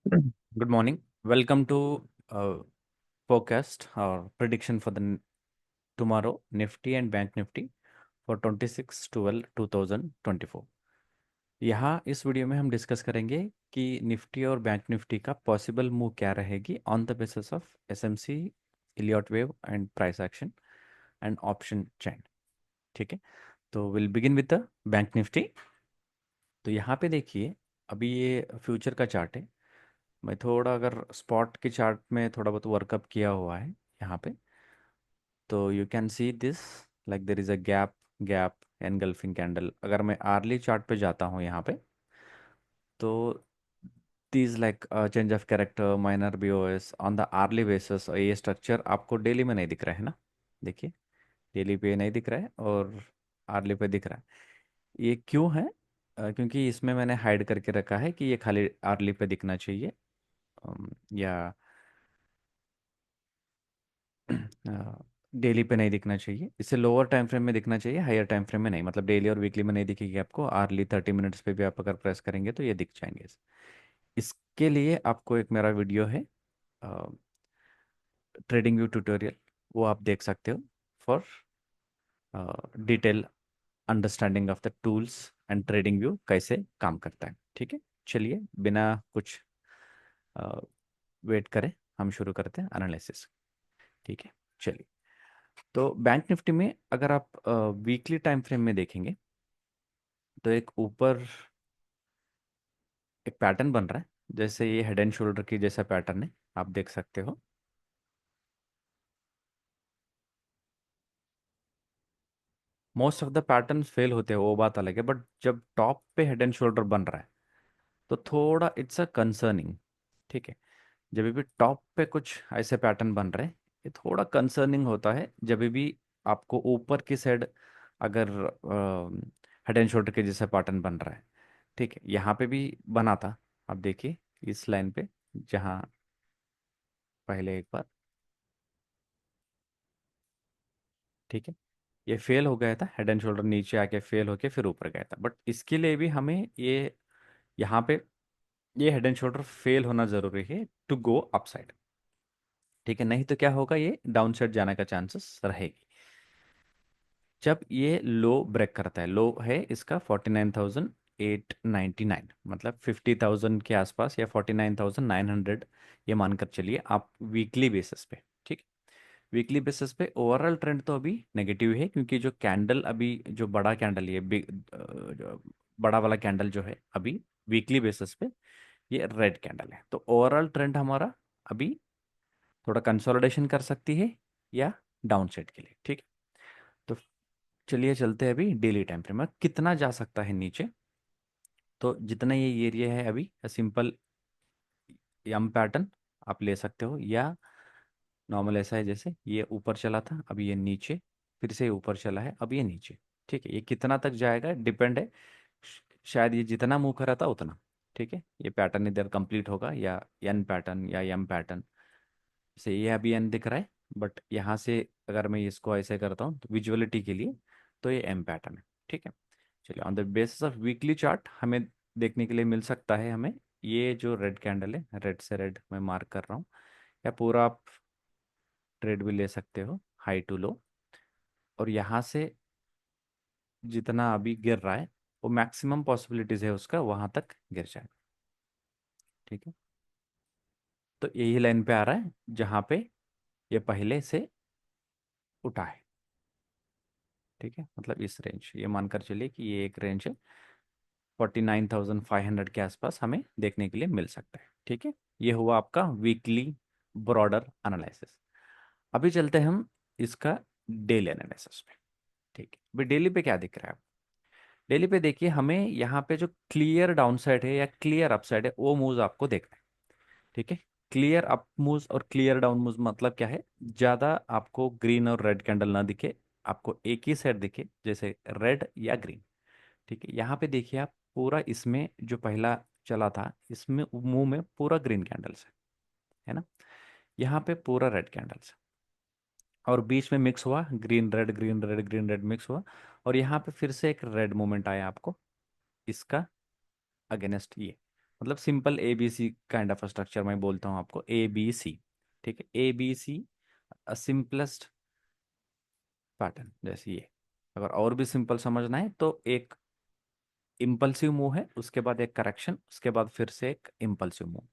Good morning. Welcome to forecast or prediction for tomorrow Nifty and Bank Nifty for 26/12/2024। यहाँ इस video में हम discuss करेंगे कि निफ्टी और बैंक निफ्टी का पॉसिबल मूव क्या रहेगी on the basis of SMC, Elliot wave and price action and option chain. ठीक है, तो will begin with the bank Nifty. तो यहाँ पे देखिए, अभी ये फ्यूचर का चार्ट है। मैं थोड़ा अगर स्पॉट के चार्ट में थोड़ा बहुत वर्कअप किया हुआ है यहाँ पे, तो you can see this like there is a gap, gap engulfing candle. अगर मैं आर्ली चार्ट पे जाता हूँ यहाँ पे, तो Teej like change of character minor BOS on the hourly basis, और ये स्ट्रक्चर आपको डेली में नहीं दिख रहा है ना। देखिए, डेली पे नहीं दिख रहा है और आर्ली पे दिख रहा है। ये क्यों है? क्योंकि इसमें मैंने हाइड करके रखा है कि ये खाली आर्ली पे दिखना चाहिए, या डेली पे नहीं दिखना चाहिए। इससे लोअर टाइम फ्रेम में दिखना चाहिए, हायर टाइम फ्रेम में नहीं। मतलब डेली और वीकली में नहीं दिखेगी आपको, आर्ली 30 मिनट्स पे भी आप अगर प्रेस करेंगे तो ये दिख जाएंगे। इसके लिए आपको एक मेरा वीडियो है, ट्रेडिंग व्यू ट्यूटोरियल, वो आप देख सकते हो for detail understanding of the tools and trading view कैसे काम करता है। ठीक है, चलिए बिना कुछ वेट करें हम शुरू करते हैं एनालिसिस। ठीक है, चलिए। तो बैंक निफ्टी में अगर आप वीकली टाइम फ्रेम में देखेंगे, तो एक ऊपर एक पैटर्न बन रहा है, जैसे ये हेड एंड शोल्डर की जैसा पैटर्न है, आप देख सकते हो। Most of the pattern fail होते हैं, वो बात अलग है, बट जब टॉप पे हेड एंड शोल्डर बन रहा है तो थोड़ा इट्स अ कंसर्निंग। ठीक है, जब भी टॉप पे कुछ ऐसे पैटर्न बन रहे हैं, ये थोड़ा कंसर्निंग होता है। जब भी आपको ऊपर की साइड अगर हेड एंड शोल्डर के जैसा पैटर्न बन रहा है, ठीक है, यहाँ पे भी बना था। आप देखिए इस लाइन पे, जहाँ पहले एक बार, ठीक है, ये फेल हो गया था, हेड एंड शोल्डर नीचे आके फेल होके फिर ऊपर गया था। बट इसके लिए भी हमें ये यहाँ पे ये हेड एंड शोल्डर फेल होना जरूरी है टू गो अपसाइड। ठीक है, नहीं तो क्या होगा, ये डाउन साइड जाने का चांसेस रहेगी। जब ये लो ब्रेक करता है, लो है इसका 49,899, मतलब 50,000 के आसपास, या 49,900, ये मानकर चलिए आप वीकली बेसिस पे। ठीक, वीकली बेसिस पे ओवरऑल ट्रेंड तो अभी नेगेटिव है, क्योंकि जो कैंडल अभी, जो बड़ा कैंडल, ये बिग, जो बड़ा वाला कैंडल जो है अभी वीकली बेसिस पे, ये रेड कैंडल है। तो ओवरऑल ट्रेंड हमारा अभी थोड़ा कंसोलिडेशन कर सकती है या डाउन साइड के लिए। ठीक है, तो चलिए चलते हैं अभी डेली टाइम फ्रेम में कितना जा सकता है नीचे। तो जितना ये एरिया है अभी, सिंपल यम पैटर्न आप ले सकते हो, या नॉर्मल ऐसा है जैसे ये ऊपर चला था, अब ये नीचे, फिर से ऊपर चला है, अब ये नीचे। ठीक है, ये कितना तक जाएगा डिपेंड है, शायद ये जितना मूव करा था उतना। ठीक है, ये पैटर्न इधर कंप्लीट होगा, या एन पैटर्न या एम पैटर्न से, ये अभी एन दिख रहा है, बट यहाँ से अगर मैं इसको ऐसे करता हूँ तो विजुअलिटी के लिए, तो ये एम पैटर्न है। ठीक है, चलिए on the basis of weekly chart हमें देखने के लिए मिल सकता है, हमें ये जो रेड कैंडल है, रेड से रेड मैं मार्क कर रहा हूँ, या पूरा आप ट्रेड भी ले सकते हो हाई टू लो, और यहाँ से जितना अभी गिर रहा है, वो मैक्सिमम पॉसिबिलिटीज है उसका वहां तक गिर जाए। ठीक है, तो यही लाइन पे आ रहा है जहाँ पे ये पहले से उठा है। ठीक है, मतलब इस रेंज, ये मानकर चलिए कि ये एक रेंज है, 49,500 के आसपास हमें देखने के लिए मिल सकता है। ठीक है, ये हुआ आपका वीकली ब्रॉडर एनालिसिस। अभी चलते हैं हम इसका डेली एनालिसिस पे। ठीक है, अभी डेली पे क्या दिख रहा है? डेली पे देखिए, हमें यहाँ पे जो क्लियर डाउन साइड है या क्लियर अप साइड है, वो मूव आपको देखना है। ठीक है, क्लियर अप मूव और क्लियर डाउन मूव मतलब क्या है? ज्यादा आपको ग्रीन और रेड कैंडल ना दिखे, आपको एक ही साइड दिखे, जैसे रेड या ग्रीन। ठीक है, यहाँ पे देखिए आप, पूरा इसमें जो पहला चला था, इसमें मुंह में पूरा ग्रीन कैंडल्स है ना, यहाँ पे पूरा रेड कैंडल्स, और बीच में मिक्स हुआ green red, green red, green red mix हुआ, और यहाँ पे फिर से एक रेड मूवमेंट आया आपको इसका अगेंस्ट ये। मतलब simple A B C kind of structure मैं बोलता हूँ आपको, ए बी सी। ठीक है, A B C simplest pattern जैसे ये। अगर और भी सिंपल समझना है तो एक इम्पल्सिव मूव है, उसके बाद एक करेक्शन, उसके बाद फिर से एक इम्पल्सिव मूव।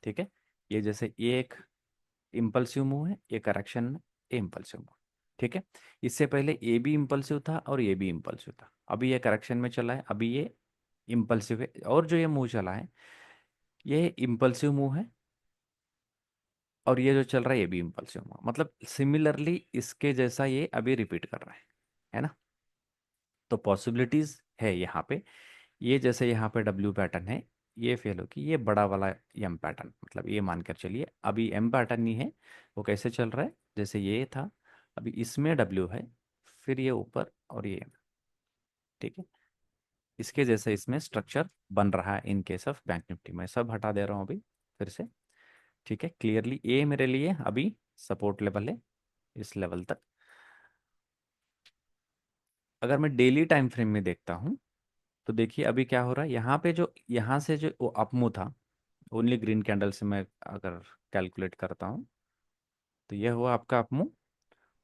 ठीक है, ये जैसे ये एक इम्पल्सिव मूव है, ये करेक्शन है, ये इम्पल्सिव मूव। ठीक है, इससे पहले ये भी इम्पल्सिव था और ये भी इम्पल्सिव था, अभी ये करेक्शन में चला है, अभी ये इम्पल्सिव है, और जो ये मूव चला है ये इम्पल्सिव मूव है, और ये जो चल रहा है ये भी इम्पल्सिव मूव, मतलब सिमिलरली इसके जैसा ये अभी रिपीट कर रहा है ना। तो पॉसिबिलिटीज है यहाँ पे, ये जैसे यहाँ पे डब्ल्यू पैटर्न है, ये फेल हो कि ये बड़ा वाला एम पैटर्न, मतलब ये मानकर चलिए अभी एम पैटर्न नहीं है, वो कैसे चल रहा है जैसे ये था, अभी इसमें डब्ल्यू है, फिर ये ऊपर और ये M। ठीक है, इसके जैसे इसमें स्ट्रक्चर बन रहा है in case of bank Nifty. मैं सब हटा दे रहा हूँ अभी फिर से। ठीक है, क्लियरली ये मेरे लिए अभी सपोर्ट लेवल है, इस लेवल तक। अगर मैं डेली टाइम फ्रेम में देखता हूँ तो देखिए अभी क्या हो रहा है, यहाँ पे जो यहाँ से जो अपमूव था, ओनली ग्रीन कैंडल से मैं अगर कैलकुलेट करता हूँ तो यह हुआ आपका अपमूव।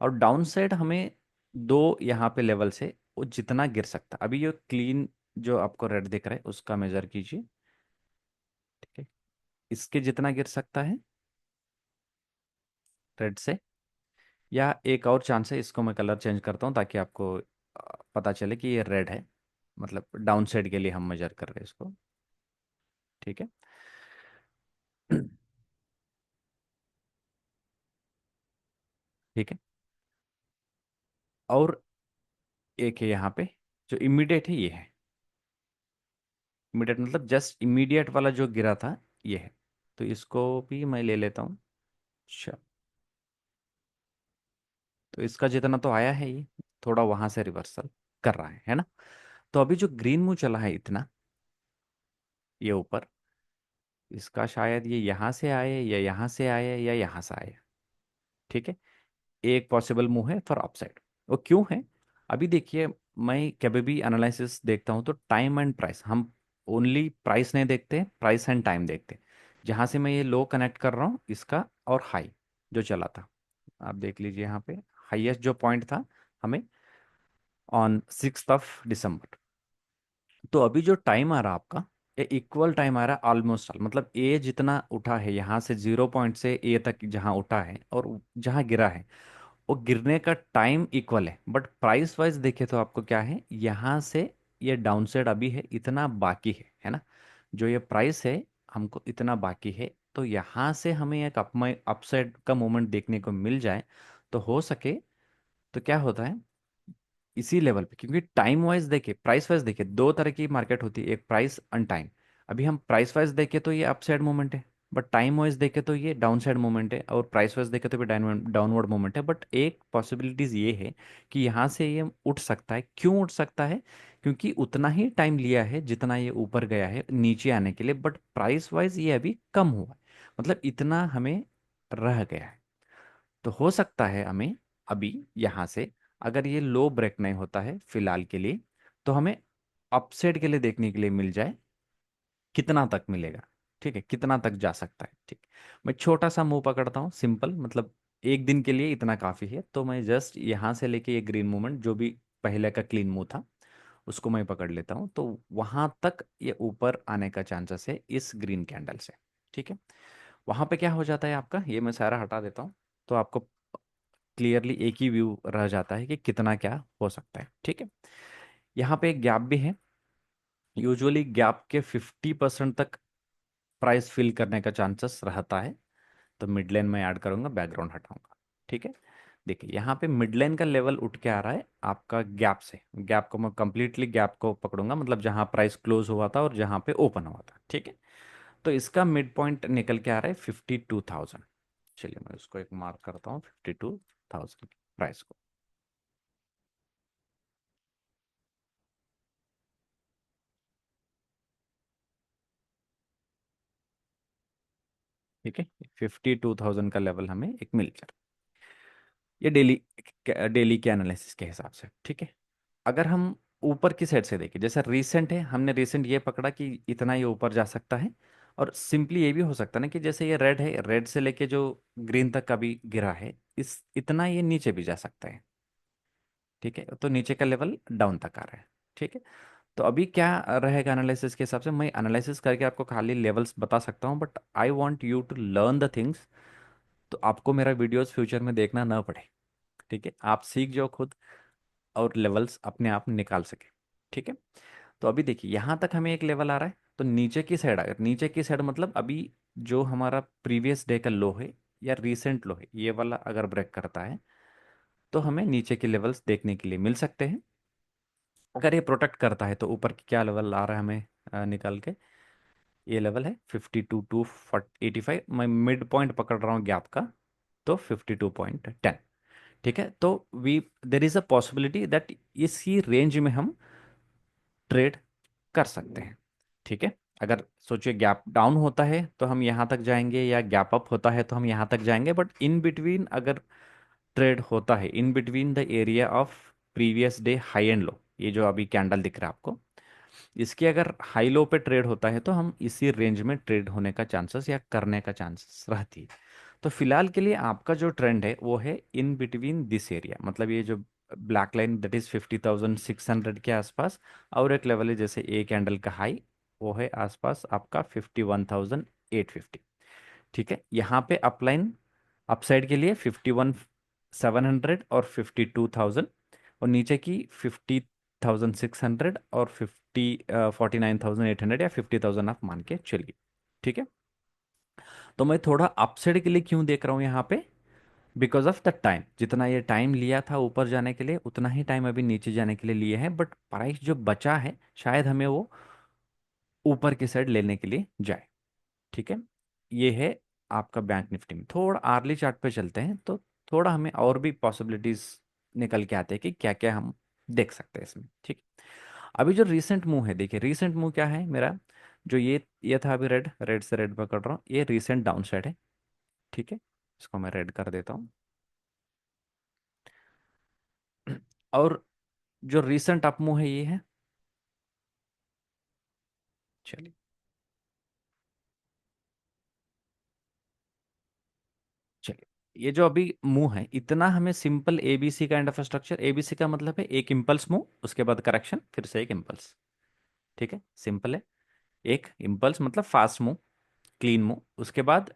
और डाउन साइड हमें दो यहाँ पे लेवल से वो जितना गिर सकता, अभी ये क्लीन जो आपको रेड दिख रहा है उसका मेजर कीजिए। ठीक है, इसके जितना गिर सकता है रेड से, या एक और चांस है, इसको मैं कलर चेंज करता हूँ ताकि आपको पता चले कि ये रेड है, मतलब डाउन साइड के लिए हम मेजर कर रहे हैं इसको। ठीक है। ठीक है, और एक है यहाँ पे जो इमीडिएट है, ये है इमीडिएट, मतलब जस्ट इमीडिएट वाला जो गिरा था ये है, तो इसको भी मैं ले लेता हूँ। अच्छा, तो इसका जितना तो आया है ये, थोड़ा वहां से रिवर्सल कर रहा है ना। तो अभी जो ग्रीन मुंह चला है इतना, ये ऊपर, इसका शायद ये यहाँ से आए या यहाँ से आए या यहाँ से आए। ठीक है, एक पॉसिबल मूव है फॉर अपसाइड। वो क्यों है, अभी देखिए, मैं कभी भी एनालिसिस देखता हूँ तो टाइम एंड प्राइस, हम ओनली प्राइस नहीं देखते, प्राइस एंड टाइम देखते। जहाँ से मैं ये लो कनेक्ट कर रहा हूँ इसका और हाई जो चला था, आप देख लीजिए यहाँ पे हाईएस्ट जो पॉइंट था हमें ऑन 6 दिसंबर। तो अभी जो टाइम आ रहा आपका, ये इक्वल टाइम आ रहा है ऑलमोस्ट ऑल, मतलब ए जितना उठा है यहाँ से 0 पॉइंट से ए तक जहाँ उठा है और जहाँ गिरा है, वो गिरने का टाइम इक्वल है, बट प्राइस वाइज देखे तो आपको क्या है, यहाँ से ये डाउन साइड अभी है, इतना बाकी है ना। जो ये प्राइस है हमको इतना बाकी है, तो यहाँ से हमें एक अपसाइड का मोमेंट देखने को मिल जाए तो हो सके, तो क्या होता है इसी लेवल पे, क्योंकि टाइम वाइज देखे प्राइस वाइज देखे दो तरह की मार्केट होती है, एक प्राइस एंड टाइम। अभी हम प्राइस वाइज देखे तो ये अपसाइड मूवमेंट है, बट टाइम वाइज देखे तो ये डाउन साइड मूवमेंट है, और प्राइस वाइज देखे तो भी डाउनवर्ड मूवमेंट है। बट एक पॉसिबिलिटीज ये है कि यहाँ से ये उठ सकता है, क्यों उठ सकता है, क्योंकि उतना ही टाइम लिया है जितना ये ऊपर गया है नीचे आने के लिए, बट प्राइस वाइज ये अभी कम हुआ है, मतलब इतना हमें रह गया है। तो हो सकता है हमें अभी यहाँ से, अगर ये लो ब्रेक नहीं होता है फिलहाल के लिए, तो हमें अपसाइड के लिए देखने के लिए मिल जाए, कितना तक मिलेगा। ठीक है, कितना तक जा सकता है। ठीक, मैं छोटा सा मुंह पकड़ता हूँ सिंपल, मतलब एक दिन के लिए इतना काफ़ी है, तो मैं जस्ट यहाँ से लेके ये ग्रीन मूवमेंट जो भी पहले का क्लीन मुंह था उसको मैं पकड़ लेता हूँ, तो वहां तक ये ऊपर आने का चांसेस है इस ग्रीन कैंडल से। ठीक है, वहां पे क्या हो जाता है आपका, ये मैं सारा हटा देता हूँ, तो आपको क्लियरली एक ही व्यू रह जाता है कि कितना क्या हो सकता है। ठीक है, यहाँ पे एक गैप भी है, यूजुअली गैप के 50% तक प्राइस फिल करने का चांसेस रहता है, तो मिड लाइन में ऐड करूंगा, बैकग्राउंड हटाऊंगा। ठीक है, देखिए यहाँ पे मिड लाइन का लेवल उठ के आ रहा है आपका गैप से, गैप को मैं कंप्लीटली गैप को पकड़ूंगा, मतलब जहाँ प्राइस क्लोज हुआ था और जहाँ पे ओपन हुआ था। ठीक है, तो इसका मिड पॉइंट निकल के आ रहा है 52,000। चलिए मैं उसको एक मार्क करता हूँ, 52,000 प्राइस को। ठीक है, 52,000 का लेवल हमें एक मिल जाए, ये डेली डेली के एनालिसिस के हिसाब से। ठीक है, अगर हम ऊपर की साइड से देखिए, जैसे रीसेंट है, हमने रीसेंट ये पकड़ा कि इतना ये ऊपर जा सकता है। और सिंपली ये भी हो सकता है ना कि जैसे ये रेड है, रेड से लेके जो ग्रीन तक का भी गिरा है, इस इतना ये नीचे भी जा सकता है। ठीक है, तो नीचे का लेवल डाउन तक आ रहा है। ठीक है, तो अभी क्या रहेगा एनालिसिस के हिसाब से, मैं एनालिसिस करके आपको खाली लेवल्स बता सकता हूँ, but I want you to learn the things. तो आपको मेरा वीडियोस फ्यूचर में देखना ना पड़े। ठीक है, आप सीख जाओ खुद और लेवल्स अपने आप निकाल सके। ठीक है, तो अभी देखिए यहाँ तक हमें एक लेवल आ रहा है, तो नीचे की साइड, अगर नीचे की साइड मतलब अभी जो हमारा प्रीवियस डे का लो है या रीसेंट लो है, ये वाला अगर ब्रेक करता है तो हमें नीचे के लेवल्स देखने के लिए मिल सकते हैं। अगर ये प्रोटेक्ट करता है तो ऊपर की क्या लेवल आ रहा है हमें निकाल के, ये लेवल है 52 to 85, मैं मिड पॉइंट पकड़ रहा हूँ गैप का, तो 52.10। ठीक है, तो we there is a possibility that इसी रेंज में हम ट्रेड कर सकते हैं। ठीक है, अगर सोचिए गैप डाउन होता है तो हम यहाँ तक जाएंगे, या गैप अप होता है तो हम यहाँ तक जाएंगे, बट इन बिटवीन अगर ट्रेड होता है in between the area of previous day high and low, ये जो अभी कैंडल दिख रहा है आपको, इसके अगर हाई लो पे ट्रेड होता है तो हम इसी रेंज में ट्रेड होने का चांसेस या करने का चांसेस रहती है। तो फिलहाल के लिए आपका जो ट्रेंड है वो है इन बिटवीन दिस एरिया, मतलब ये जो ब्लैक लाइन दैट इज 50,600 के आसपास, और एक लेवल है जैसे ए कैंडल का हाई, वो है आसपास आपका 51,850। ठीक है, यहाँ पे अपलाइन अपसाइड के लिए 51,700 और 52,000, और नीचे की 50,600 और 49,800 या 50,000 आप मान के चलिए। ठीक है, तो मैं थोड़ा अपसाइड के लिए क्यों देख रहा हूँ यहाँ पे, बिकॉज ऑफ द टाइम, जितना ये टाइम लिया था ऊपर जाने के लिए उतना ही टाइम अभी नीचे जाने के लिए लिए है, बट प्राइस जो बचा है शायद हमें वो ऊपर की साइड लेने के लिए जाए। ठीक है, ये है आपका बैंक निफ्टी में। थोड़ा आर्ली चार्ट पे चलते हैं तो थोड़ा हमें और भी पॉसिबिलिटीज निकल के आते हैं कि क्या क्या हम देख सकते हैं इसमें। ठीक, अभी जो रीसेंट मूव है, देखिए रीसेंट मूव क्या है मेरा, जो ये था अभी रेड, रेड से रेड पकड़ रहा हूँ, ये रीसेंट डाउन साइड है। ठीक है, इसको मैं रेड कर देता हूँ। और जो रीसेंट अप मूव है ये है, चलिए चलिए, ये जो अभी मूव है इतना हमें simple ABC kind of structure, ABC का मतलब है एक इम्पल्स मूव, उसके बाद करेक्शन, फिर से एक इम्पल्स। ठीक है, सिंपल है। एक इम्पल्स मतलब फास्ट मूव, क्लीन मूव, उसके बाद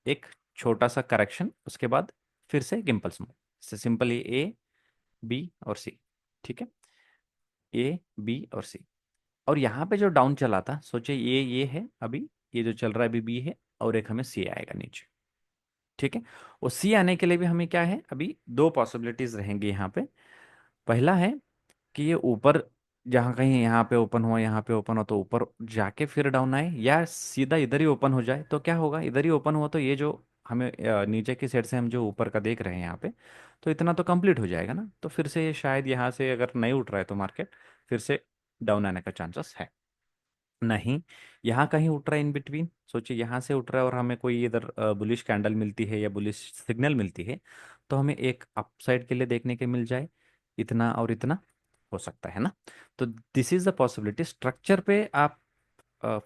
एक छोटा सा करेक्शन, उसके बाद फिर से एक इम्पल्स मूव, से सिंपल ये ए बी और सी। ठीक है, ए बी और सी। और यहाँ पे जो डाउन चला था, सोचिए ये है अभी, ये जो चल रहा है अभी बी है, और एक हमें सी आएगा नीचे। ठीक है, और सी आने के लिए भी हमें क्या है, अभी दो पॉसिबिलिटीज रहेंगी यहाँ पे। पहला है कि ये ऊपर जहाँ कहीं यहाँ पे ओपन हुआ, यहाँ पे ओपन हो तो ऊपर जाके फिर डाउन आए, या सीधा इधर ही ओपन हो जाए। तो क्या होगा, इधर ही ओपन हुआ तो ये जो हमें नीचे की साइड से हम जो ऊपर का देख रहे हैं यहाँ पे, तो इतना तो कंप्लीट हो जाएगा ना, तो फिर से ये शायद यहाँ से अगर नहीं उठ रहा है तो मार्केट फिर से डाउन आने का चांसेस है। नहीं, यहाँ कहीं उठ रहा है इन बिटवीन, सोचिए यहाँ से उठ रहा है और हमें कोई इधर बुलिश कैंडल मिलती है या बुलिश सिग्नल मिलती है, तो हमें एक अपसाइड के लिए देखने के मिल जाए, इतना और इतना हो सकता है ना। तो this is the possibility. Structure पे आप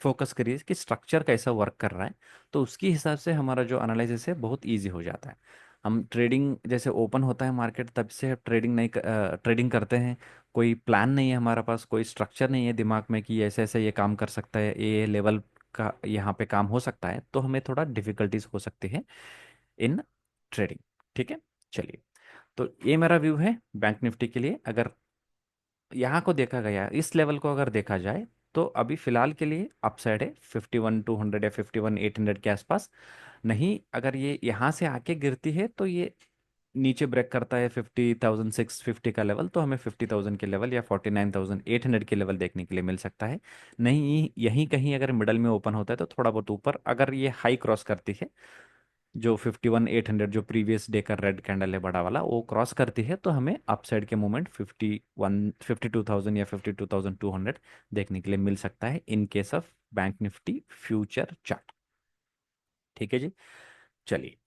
फोकस करिए कि स्ट्रक्चर कैसा वर्क कर रहा है, तो उसके हिसाब से हमारा जो एनालिसिस है बहुत इजी हो जाता है। हम ट्रेडिंग जैसे ओपन होता है मार्केट तब से ट्रेडिंग नहीं ट्रेडिंग करते हैं, कोई प्लान नहीं है हमारे पास, कोई स्ट्रक्चर नहीं है दिमाग में कि ऐसे ऐसे ये काम कर सकता है, ये लेवल का यहाँ पे काम हो सकता है, तो हमें थोड़ा डिफिकल्टीज हो सकती है इन ट्रेडिंग। ठीक है, चलिए, तो ये मेरा व्यू है बैंक निफ्टी के लिए। अगर यहाँ को देखा गया, इस लेवल को अगर देखा जाए, तो अभी फिलहाल के लिए अपसाइड है 51,200 या 51,800 के आसपास। नहीं, अगर ये यहाँ से आके गिरती है तो ये नीचे ब्रेक करता है 50,650 का लेवल, तो हमें 50,000 के लेवल या 49,800 के लेवल देखने के लिए मिल सकता है। नहीं, यहीं कहीं अगर मिडल में ओपन होता है तो थोड़ा बहुत ऊपर, अगर ये हाई क्रॉस करती है, जो 51,800 जो प्रीवियस डे का रेड कैंडल है बड़ा वाला, वो क्रॉस करती है, तो हमें अपसाइड के मोमेंट 52,000 या 52,200 देखने के लिए मिल सकता है in case of bank Nifty future chart. ठीक है जी, चलिए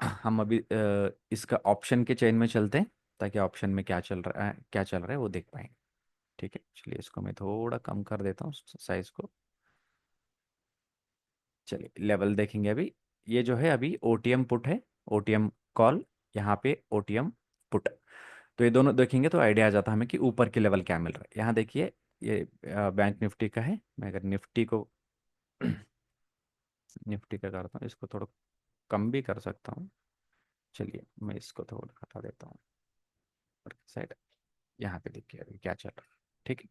हम अभी इसका ऑप्शन के चेन में चलते हैं, ताकि ऑप्शन में क्या चल रहा है, क्या चल रहा है वो देख पाएंगे। ठीक है, चलिए इसको मैं थोड़ा कम कर देता हूँ साइज को। चलिए लेवल देखेंगे अभी। ये जो है अभी ओटीएम पुट है, ओटीएम कॉल, यहाँ पे ओटीएम पुट। तो ये दोनों देखेंगे तो आइडिया आ जाता है हमें कि ऊपर की लेवल क्या मिल रहा है। यहाँ देखिए ये बैंक निफ्टी का है। मैं अगर निफ्टी को निफ्टी का करता हूँ, इसको थोड़ा कम भी कर सकता हूँ। चलिए मैं इसको थोड़ा हटा देता हूँ साइड। यहाँ पे देखिए अभी क्या चल रहा है। ठीक है।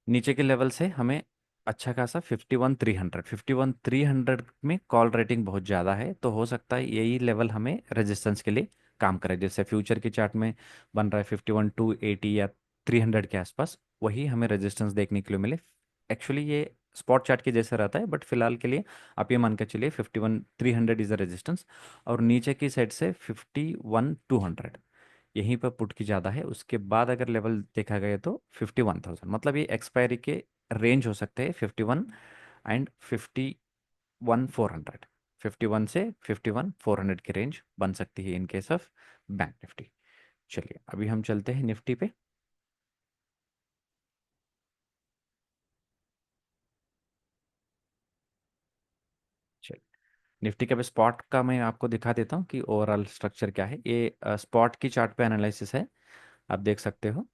नीचे के लेवल से हमें अच्छा खासा 51,300, 51,300 में कॉल रेटिंग बहुत ज़्यादा है, तो हो सकता है यही लेवल हमें रेजिस्टेंस के लिए काम करे। जैसे फ्यूचर के चार्ट में बन रहा है 51,280 या 300 के आसपास, वही हमें रेजिस्टेंस देखने के लिए मिले। एक्चुअली ये स्पॉट चार्ट के जैसा रहता है, बट फिलहाल के लिए आप ये मान के चलिए 51,300 इज अ रेजिस्टेंस। और नीचे की साइड से 51,200 यहीं पर पुट की ज़्यादा है। उसके बाद अगर लेवल देखा गया तो 51,000, मतलब ये एक्सपायरी के रेंज हो सकते हैं 51 एंड 51,400। 51 से 51,400 की रेंज बन सकती है in case of bank Nifty. चलिए अभी हम चलते हैं निफ्टी पे। चलिए निफ्टी के अब स्पॉट का मैं आपको दिखा देता हूँ कि ओवरऑल स्ट्रक्चर क्या है। ये स्पॉट की चार्ट पे एनालिसिस है, आप देख सकते हो।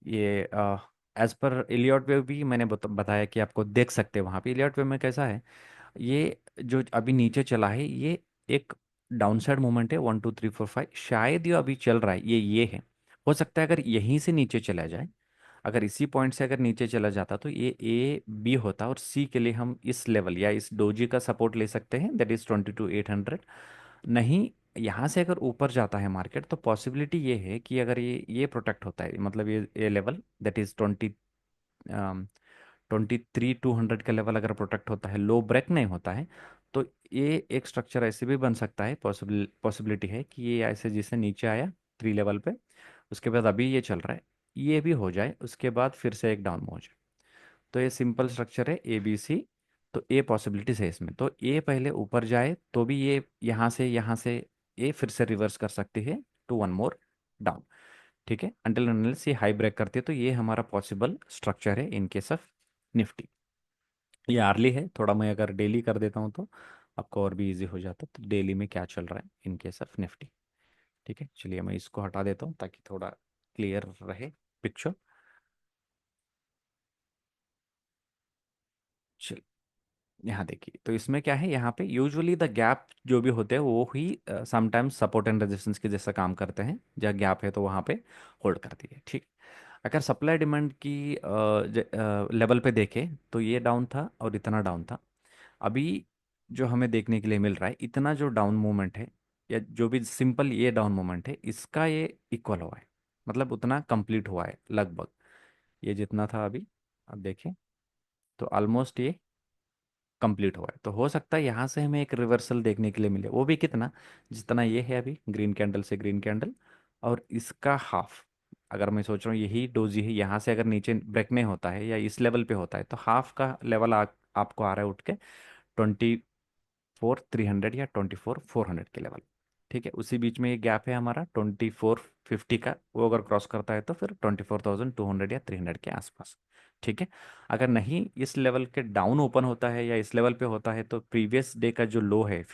ये एज पर इलियट वेव भी मैंने बताया कि आपको देख सकते हैं। वहाँ पे इलियट वेव में कैसा है, ये जो अभी नीचे चला है ये एक डाउनसाइड मूवमेंट है। 1 2 3 4 5, शायद ये अभी चल रहा है ये है। हो सकता है अगर यहीं से नीचे चला जाए, अगर इसी पॉइंट से अगर नीचे चला जाता तो ये ए बी होता, और सी के लिए हम इस लेवल या इस डोजी का सपोर्ट ले सकते हैं, दैट इज 22,800। नहीं, यहाँ से अगर ऊपर जाता है मार्केट तो पॉसिबिलिटी ये है कि अगर ये प्रोटेक्ट होता है, मतलब ये लेवल दैट इज 23,200 का लेवल अगर प्रोटेक्ट होता है, लो ब्रेक नहीं होता है, तो ये एक स्ट्रक्चर ऐसे भी बन सकता है। पॉसिबिलिटी है कि ये ऐसे जिससे नीचे आया 3 लेवल पे, उसके बाद अभी ये चल रहा है, ये भी हो जाए, उसके बाद फिर से एक डाउन में हो जाए। तो ये सिंपल स्ट्रक्चर है ए बी सी। तो ए पॉसिबिलिटीज है इसमें, तो ए पहले ऊपर जाए तो भी ये यहाँ से ए फिर से रिवर्स कर सकती है टू वन मोर डाउन। ठीक है, अंटिल अनलेस ये हाई ब्रेक करती है, तो ये हमारा पॉसिबल स्ट्रक्चर है इन केस ऑफ निफ्टी। ये आर्ली है थोड़ा, मैं अगर डेली कर देता हूँ तो आपको और भी इजी हो जाता, तो डेली में क्या चल रहा है इन केस ऑफ निफ्टी। ठीक है, चलिए मैं इसको हटा देता हूँ ताकि थोड़ा क्लियर रहे पिक्चर। चलिए यहाँ देखिए, तो इसमें क्या है, यहाँ पे यूजुअली द गैप जो भी होते हैं वो he sometimes support and resistance के जैसा काम करते हैं। जहाँ गैप है तो वहाँ पे होल्ड करती है। ठीक, अगर सप्लाई डिमांड की लेवल पे देखें तो ये डाउन था और इतना डाउन था। अभी जो हमें देखने के लिए मिल रहा है, इतना जो डाउन मूवमेंट है या जो भी सिंपल ये डाउन मूवमेंट है, इसका ये इक्वल हुआ है, मतलब उतना कंप्लीट हुआ है लगभग। ये जितना था अभी, अब देखें तो ऑलमोस्ट ये कंप्लीट हुआ है। तो हो सकता है यहाँ से हमें एक रिवर्सल देखने के लिए मिले, वो भी कितना, जितना ये है अभी ग्रीन कैंडल से ग्रीन कैंडल, और इसका हाफ। अगर मैं सोच रहा हूँ यही डोजी है, यहाँ से अगर नीचे ब्रेक नहीं होता है या इस लेवल पे होता है तो हाफ का लेवल आपको आ रहा है उठ के 24,300 या 24,400 के लेवल। ठीक है, उसी बीच में ये गैप है हमारा 24,50 का, वो अगर क्रॉस करता है तो फिर 24,200 या 300 के आसपास। ठीक है, अगर नहीं इस लेवल के डाउन ओपन होता है या इस लेवल पे होता है तो प्रीवियस डे का जो लो है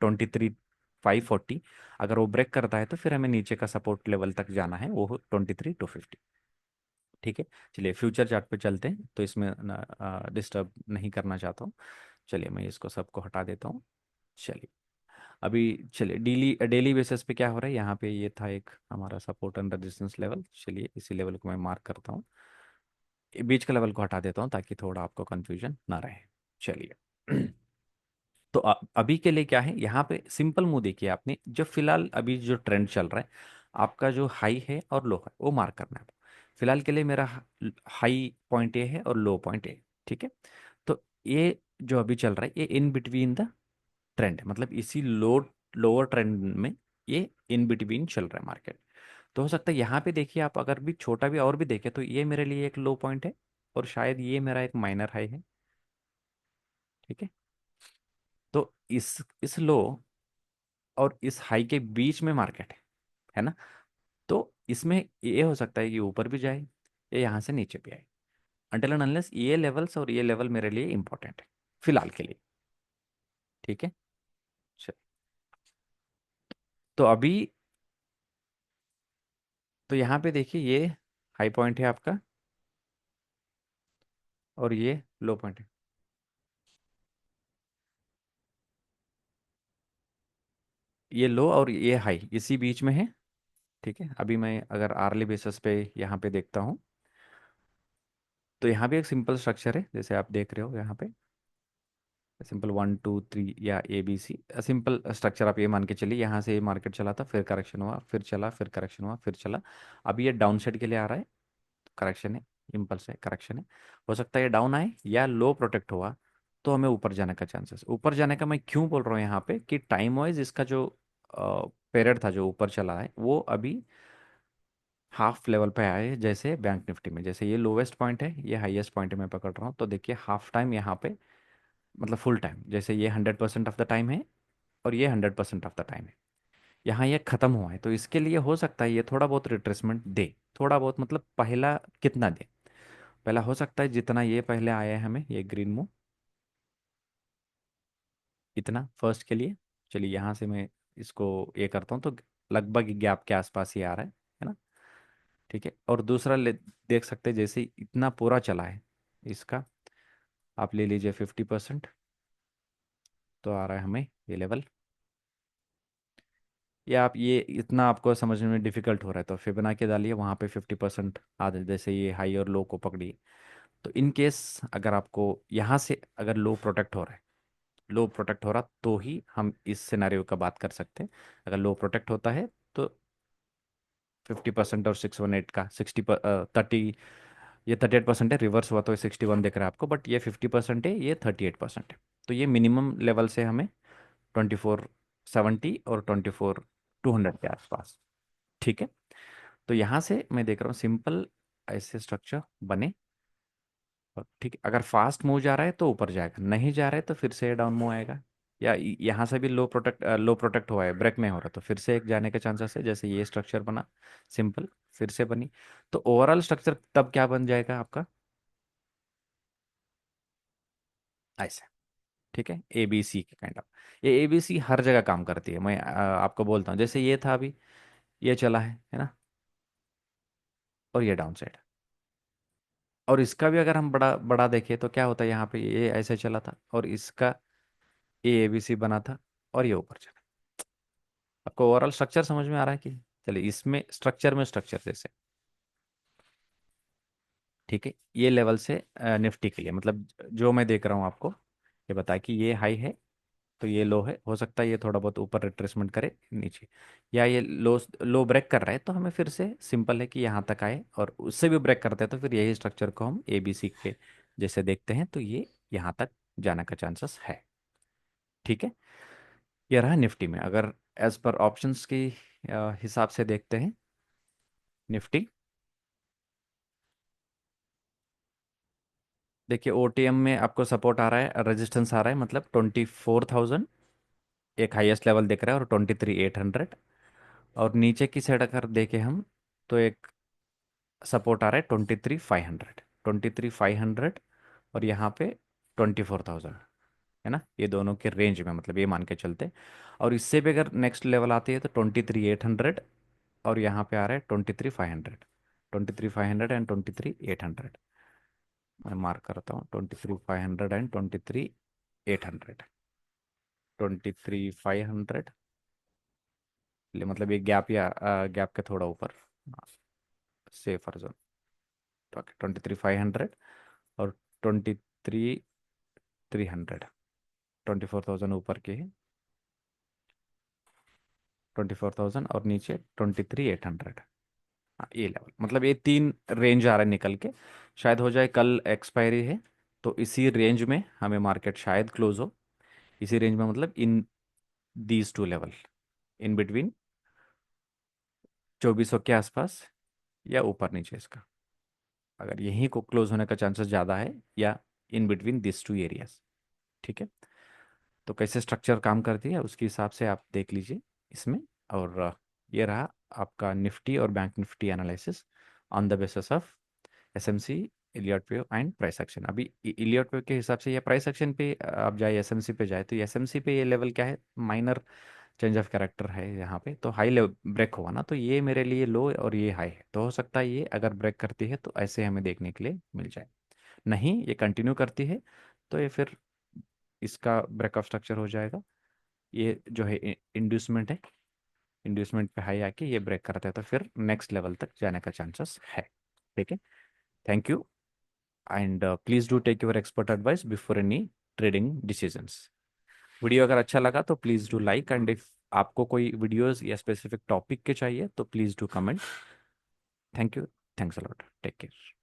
23,540, अगर वो ब्रेक करता है तो फिर हमें नीचे का सपोर्ट लेवल तक जाना है, वो 23,250। ठीक है, चलिए फ्यूचर चार्ट पे चलते हैं, तो इसमें डिस्टर्ब नहीं करना चाहता हूँ। चलिए मैं इसको सबको हटा देता हूँ। चलिए अभी चलिए डेली डेली बेसिस पे क्या हो रहा है, यहाँ पे ये था एक हमारा सपोर्ट एंड रेजिस्टेंस लेवल। चलिए इसी लेवल को मैं मार्क करता हूँ, ये बीच का लेवल को हटा देता हूँ ताकि थोड़ा आपको कंफ्यूजन ना रहे। चलिए तो अभी के लिए क्या है, यहाँ पे सिंपल मूव देखिए आपने, जो फिलहाल अभी जो ट्रेंड चल रहा है, आपका जो हाई है और लो है वो मार्क करना है आपको। फिलहाल के लिए मेरा हाई पॉइंट ए है और लो पॉइंट ए। ठीक है, तो ये जो अभी चल रहा है ये इन बिटवीन द ट्रेंड है, मतलब इसी लोअर ट्रेंड में ये इन बिटवीन चल रहा है मार्केट। तो हो सकता है यहाँ पे देखिए आप अगर भी छोटा भी और भी देखें तो ये मेरे लिए एक लो पॉइंट है, और शायद ये मेरा एक माइनर हाई है। ठीक है, तो इस लो और इस हाई के बीच में मार्केट है ना। तो इसमें ये हो सकता है कि ऊपर भी जाए या यहाँ से नीचे भी आए, अनटिल एंड अनलेस ये लेवल्स और ये लेवल मेरे लिए इंपॉर्टेंट है फिलहाल के लिए। ठीक है। चल, तो अभी तो यहाँ पे देखिए ये हाई पॉइंट है आपका और ये लो पॉइंट है। ये लो और ये हाई इसी बीच में है। ठीक है, अभी मैं अगर आर्ली बेसिस पे यहाँ पे देखता हूँ तो यहाँ भी एक सिंपल स्ट्रक्चर है जैसे आप देख रहे हो यहाँ पे, सिंपल 1 2 3 या ABC। सिंपल स्ट्रक्चर आप ये मान के चलिए, यहाँ से ये मार्केट चला था, फिर करेक्शन हुआ, फिर चला, फिर करेक्शन हुआ, फिर चला। अभी ये डाउन साइड के लिए आ रहा है, करेक्शन है, इम्पल्स है, करेक्शन है। हो सकता है ये डाउन आए या लो प्रोटेक्ट हुआ तो हमें ऊपर जाने का चांसेस। ऊपर जाने का मैं क्यों बोल रहा हूँ यहाँ पे कि टाइम वाइज इसका जो पीरियड था जो ऊपर चला है वो अभी हाफ लेवल पे आए, जैसे बैंक निफ्टी में जैसे ये लोवेस्ट पॉइंट है, ये हाईएस्ट पॉइंट है, मैं पकड़ रहा हूँ तो देखिए हाफ टाइम यहाँ पे, मतलब फुल टाइम जैसे ये 100% ऑफ द टाइम है और ये 100% ऑफ द टाइम है, यहाँ ये खत्म हुआ है। तो इसके लिए हो सकता है ये थोड़ा बहुत रिट्रेसमेंट दे, थोड़ा बहुत मतलब पहला कितना दे, पहला हो सकता है जितना ये पहले आया है हमें ये ग्रीन मूव, इतना फर्स्ट के लिए। चलिए यहाँ से मैं इसको ये करता हूँ तो लगभग गैप के आसपास ही आ रहा है ना। ठीक है, और दूसरा देख सकते हैं जैसे इतना पूरा चला है इसका, आप ले लीजिए 50%, तो आ रहा है हमें ये लेवल। या आप ये इतना आपको समझने में डिफिकल्ट हो रहा है तो फिबोनाची डालिए वहाँ पे 50% आधे, जैसे ये हाई और लो को पकड़िए। तो इन केस अगर आपको यहाँ से अगर लो प्रोटेक्ट हो रहा है, लो प्रोटेक्ट हो रहा तो ही हम इस सिनेरियो का बात कर सकते हैं। अगर लो प्रोटेक्ट होता है तो 50% और 618 का 30, ये 38% है, रिवर्स हुआ तो ये 61 दिख रहा है आपको, बट ये 50% है, ये 38% है। तो ये मिनिमम लेवल से हमें 2470 और 24200 के आसपास। ठीक है, तो यहाँ से मैं देख रहा हूँ सिंपल ऐसे स्ट्रक्चर बने। और ठीक है, अगर फास्ट मूव जा रहा है तो ऊपर जाएगा, नहीं जा रहा है तो फिर से डाउन मूव आएगा। या यहाँ से भी लो प्रोटेक्ट हुआ है, ब्रेक नहीं हो रहा तो फिर से एक जाने के चांसेस है, जैसे ये स्ट्रक्चर बना सिंपल, फिर से बनी। तो ओवरऑल स्ट्रक्चर तब क्या बन जाएगा आपका, ऐसे। ठीक है, ABC के काइंड ऑफ, ये ABC हर जगह काम करती है, मैं आपको बोलता हूँ जैसे ये था अभी, ये चला है ना, और ये डाउन साइड। और इसका भी अगर हम बड़ा बड़ा देखें तो क्या होता है, यहाँ पे ये ऐसे चला था और इसका ये ABC बना था और ये ऊपर चला। आपको ओवरऑल स्ट्रक्चर समझ में आ रहा है कि, चलिए इसमें स्ट्रक्चर में स्ट्रक्चर जैसे। ठीक है, ये लेवल से निफ्टी के लिए मतलब जो मैं देख रहा हूँ आपको, ये बताया कि ये हाई है तो ये लो है, हो सकता है ये थोड़ा बहुत ऊपर रिट्रेसमेंट करे नीचे, या ये लो लो ब्रेक कर रहा है तो हमें फिर से सिंपल है कि यहाँ तक आए, और उससे भी ब्रेक करते हैं तो फिर यही स्ट्रक्चर को हम ABC के जैसे देखते हैं, तो ये यहाँ तक जाने का चांसेस है। ठीक है, ये रहा निफ्टी में। अगर एज पर ऑप्शंस की हिसाब से देखते हैं निफ्टी, देखिए OTM में आपको सपोर्ट आ रहा है, रेजिस्टेंस आ रहा है, मतलब 24,000 एक हाईएस्ट लेवल दिख रहा है, और 23,800। और नीचे की साइड अगर देखें हम तो एक सपोर्ट आ रहा है 23,500, 23,500, और यहाँ पे 24,000, है ना, ये दोनों के रेंज में, मतलब ये मान के चलते। और इससे भी अगर नेक्स्ट लेवल आती है तो 23,800, और यहाँ पे आ रहा है 23,500, 23,500 एंड 23,800। मैं मार्क करता हूँ 23,500 एंड 23,800, 23,500, मतलब ये गैप या गैप के थोड़ा ऊपर, सेफर जोन। तो 23,500 और 23,300, 24,000 ऊपर के है, 24,000 और नीचे 23,800। हाँ ये लेवल, मतलब ये तीन रेंज आ रहा है निकल के, शायद हो जाए, कल एक्सपायरी है तो इसी रेंज में हमें मार्केट शायद क्लोज हो, इसी रेंज में, मतलब in these two level, in between 2400 के आसपास या ऊपर नीचे इसका, अगर यहीं को क्लोज होने का चांसेस ज़्यादा है, या in between this two areas. ठीक है, तो कैसे स्ट्रक्चर काम करती है उसके हिसाब से आप देख लीजिए इसमें। और ये रहा आपका निफ्टी और bank Nifty analysis on the basis of SMC, Elliot wave and price action. अभी इलियट वेव के हिसाब से या प्राइस एक्शन पे आप जाए, एसएमसी पे जाए, तो एसएमसी पे ये लेवल क्या है, माइनर चेंज ऑफ कैरेक्टर है यहाँ पे, तो हाई लेवल ब्रेक होगा ना, तो ये मेरे लिए लो और ये हाई है, तो हो सकता है ये अगर ब्रेक करती है तो ऐसे हमें देखने के लिए मिल जाए। नहीं, ये कंटिन्यू करती है तो ये फिर इसका ब्रेकअप स्ट्रक्चर हो जाएगा। ये जो है इंड्यूसमेंट है, इंड्यूसमेंट पे हाई आके ये ब्रेक करता है तो फिर नेक्स्ट लेवल तक जाने का चांसेस है। ठीक है, thank you, and please do take your expert advice before any trading decisions. Video अगर अच्छा लगा तो please do like, and if आपको कोई वीडियोस या स्पेसिफिक टॉपिक के चाहिए तो please do comment. Thank you, thanks a lot, take care.